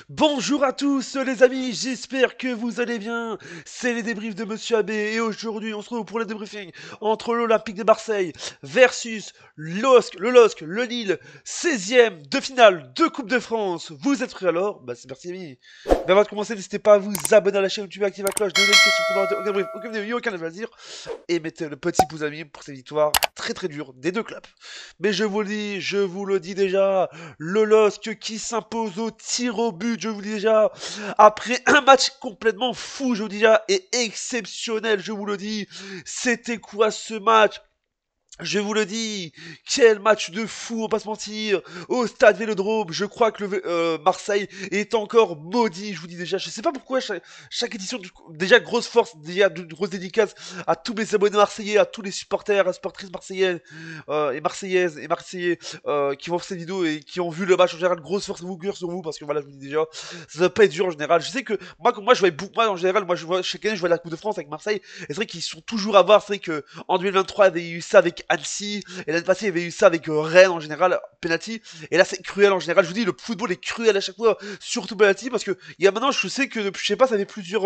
Bonjour à tous les amis, j'espère que vous allez bien. C'est les débriefs de Monsieur AB et aujourd'hui on se retrouve pour le débriefing entre l'Olympique de Marseille versus le LOSC, le Lille, 16e de finale de Coupe de France. Vous êtes prêts alors? Bah c'est parti amis. Mais avant de commencer, n'hésitez pas à vous abonner à la chaîne YouTube, activer la cloche, donner une question pour aucun débrief, aucune vidéo, aucun avis et mettez le petit pouce à amis pour ces victoires très dures des deux clubs. Mais je vous le dis déjà, le LOSC qui s'impose au tir au but, je vous le dis déjà, après un match complètement fou, je vous dis déjà, et exceptionnel, je vous le dis. C'était quoi ce match? Je vous le dis, quel match de fou, on va pas se mentir, au stade Vélodrome. Je crois que Marseille est encore maudit, je vous dis déjà. Je sais pas pourquoi chaque édition, déjà grosse force, déjà de grosse dédicace à tous mes abonnés marseillais, à tous les supporters, à supportrices marseillaises et marseillaises et marseillais qui vont voir cette vidéo et qui ont vu le match en général. Grosse force vous cœur sur vous parce que voilà, je vous dis déjà, ça va pas être dur en général. Je sais que moi je vois beaucoup, moi en général, moi je vois chaque année je vois la Coupe de France avec Marseille. Et c'est vrai qu'ils sont toujours à voir. C'est vrai que en 2023 il y avait eu ça avec Annecy et l'année passée il y avait eu ça avec Rennes en général penalty. Et là c'est cruel en général. Je vous dis, le football est cruel à chaque fois, surtout penalty parce que il y a maintenant, je sais que je sais pas, ça fait plusieurs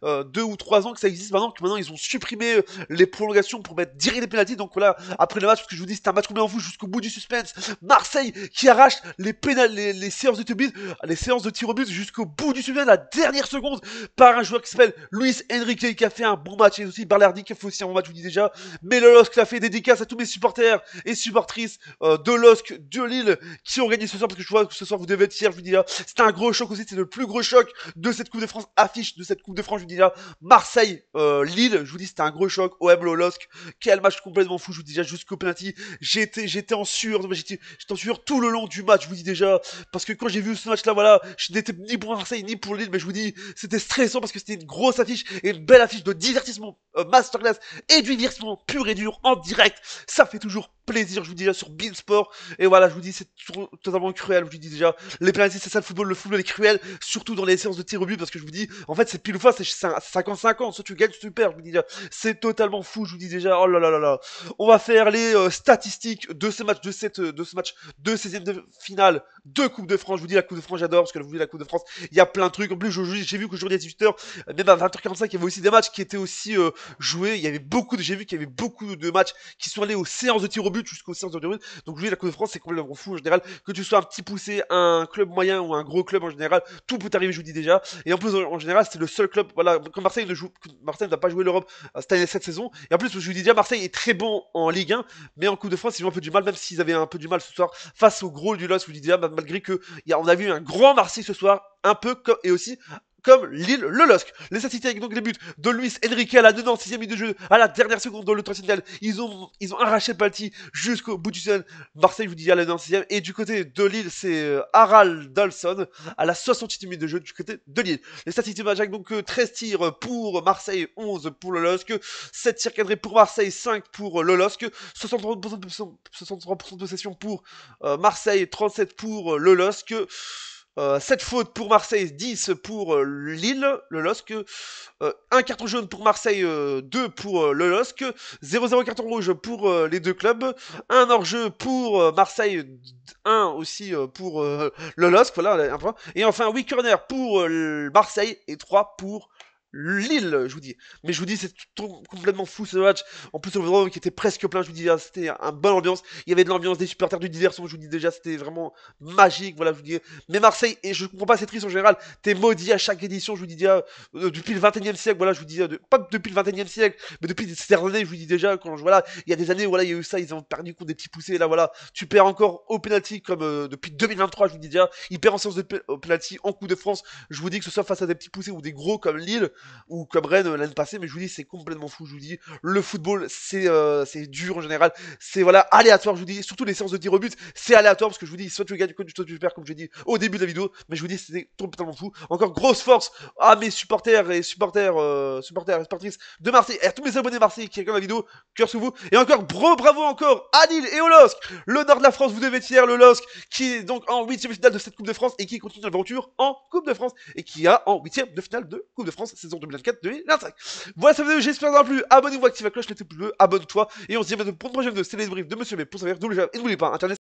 2 ou 3 ans que ça existe maintenant, que maintenant ils ont supprimé les prolongations pour mettre direct les penalties. Donc voilà, après le match, parce que je vous dis, c'est un match complètement fou jusqu'au bout du suspense. Marseille qui arrache les séances de tir au but jusqu'au bout du suspense, la dernière seconde, par un joueur qui s'appelle Luis Enrique qui a fait un bon match, et aussi Balerdi qui a fait aussi un bon match, je vous dis déjà. Mais le LOSC l'a fait, dédicace à tous mes supporters et supportrices de LOSC, de Lille, qui ont gagné ce soir, parce que je vois que ce soir vous devez être fiers, je vous dis là. C'était un gros choc aussi, c'est le plus gros choc de cette Coupe de France, affiche de cette Coupe de France, je vous dis là. Marseille, Lille, je vous dis, c'était un gros choc. OM, le LOSC, quel match complètement fou, je vous dis déjà, jusqu'au penalty. J'étais en sueur, j'étais en sueur tout le long du match, je vous dis déjà. Parce que quand j'ai vu ce match-là, voilà, je n'étais ni pour Marseille, ni pour Lille, mais je vous dis, c'était stressant parce que c'était une grosse affiche et une belle affiche de divertissement, masterclass et du divertissement pur et dur en direct. Ça fait toujours plaisir, je vous dis déjà, sur Beansport. Et voilà, je vous dis, c'est totalement cruel, je vous dis déjà. Les pénalités, c'est ça le football est cruel, surtout dans les séances de tir au but, parce que je vous dis, en fait, c'est pile ou face, c'est 50-50, soit tu gagnes, soit tu perds, je vous dis déjà. C'est totalement fou, je vous dis déjà, oh là là là là. On va faire les statistiques de ce match, de ce match de 16e de finale de Coupe de France. Je vous dis, la Coupe de France, j'adore, parce que vous dis, la Coupe de France, il y a plein de trucs. En plus, j'ai vu qu'aujourd'hui à 18h, même à 20h45, il y avait aussi des matchs qui étaient aussi joués. Il y avait j'ai vu qu'il y avait beaucoup de matchs qui sont allés aux séances de tir au but, jusqu'aux séances de tir au but. Donc, je vous dis, la Coupe de France, c'est complètement fou en général. Que tu sois un petit poussé, un club moyen ou un gros club en général, tout peut arriver, je vous dis déjà. Et en plus, en général, c'est le seul club, voilà, comme Marseille Marseille ne va pas jouer l'Europe cette saison. Et en plus, je vous dis déjà, Marseille est très bon en Ligue 1, mais en Coupe de France, ils ont un peu du mal, même s'ils avaient un peu du mal ce soir face au gros du LOSC, je vous dis déjà, malgré que on a vu un grand Marseille ce soir, un peu comme, et aussi comme Lille, le LOSC. Les statistiques avec donc les buts de Luis Enrique à la 96e minute de jeu, à la dernière seconde dans le troisième. Ils ont arraché le penalty jusqu'au bout du sol. Marseille, je vous dis, à la 96e. Et du côté de Lille, c'est Harald Dalson à la 68e minute de jeu du côté de Lille. Les statistiques de Jack, donc 13 tirs pour Marseille, 11 pour le LOSC, 7 tirs cadrés pour Marseille, 5 pour le LOSC, 63% de possession pour Marseille, 37 pour le LOSC. 7 fautes pour Marseille, 10 pour Lille, le LOSC, 1 carton jaune pour Marseille, 2 pour le LOSC, 0-0 carton rouge pour les deux clubs, 1 hors-jeu pour Marseille, 1 aussi pour le LOSC, voilà, un point. Et enfin 8 corners pour Marseille et 3 pour Lille, je vous dis. Mais je vous dis, c'est complètement fou ce match. En plus, le Vélodrome qui était presque plein, je vous dis, c'était une bonne ambiance. Il y avait de l'ambiance, des supporters, du diversion, je vous dis déjà, c'était vraiment magique, voilà, je vous dis. Mais Marseille, et je comprends pas, c'est triste en général, t'es maudit à chaque édition, je vous dis déjà, depuis le 21e siècle, voilà, je vous dis, pas depuis le 21e siècle, mais depuis ces dernières années, je vous dis déjà, voilà, il y a des années, voilà, il y a eu ça, ils ont perdu contre des petits poussés, là, voilà, tu perds encore au penalty, comme depuis 2023, je vous dis déjà, ils perdent en séance de penalty en Coupe de France, je vous dis que ce soit face à des petits poussés ou des gros comme Lille, ou comme Rennes l'année passée, mais je vous dis, c'est complètement fou, je vous dis, le football, c'est dur en général, c'est voilà, aléatoire, je vous dis, surtout les séances de tir au but, c'est aléatoire, parce que je vous dis, soit tu gagnes, soit tu perds, comme je dis au début de la vidéo, mais je vous dis, c'était complètement fou. Encore grosse force à mes supporters et supportrices de Marseille, et à tous mes abonnés Marseille qui regardent la vidéo, cœur sous vous, et encore, bravo encore à Lille et au LOSC, le nord de la France, vous devez être fiers, le LOSC, qui est donc en 8e finale de cette Coupe de France, et qui continue l'aventure en Coupe de France, et qui a en 8e de finale de Coupe de France, saison 2024-2025. Voilà cette vidéo, j'espère que ça vous a plu, abonnez-vous, activez la cloche, mettez le pouce bleu, abonne-toi, et on se dit à bientôt pour une prochaine vidéo, c'était les débriefs de Monsieur B pour savoir d'où les gens, et n'oubliez pas, Internet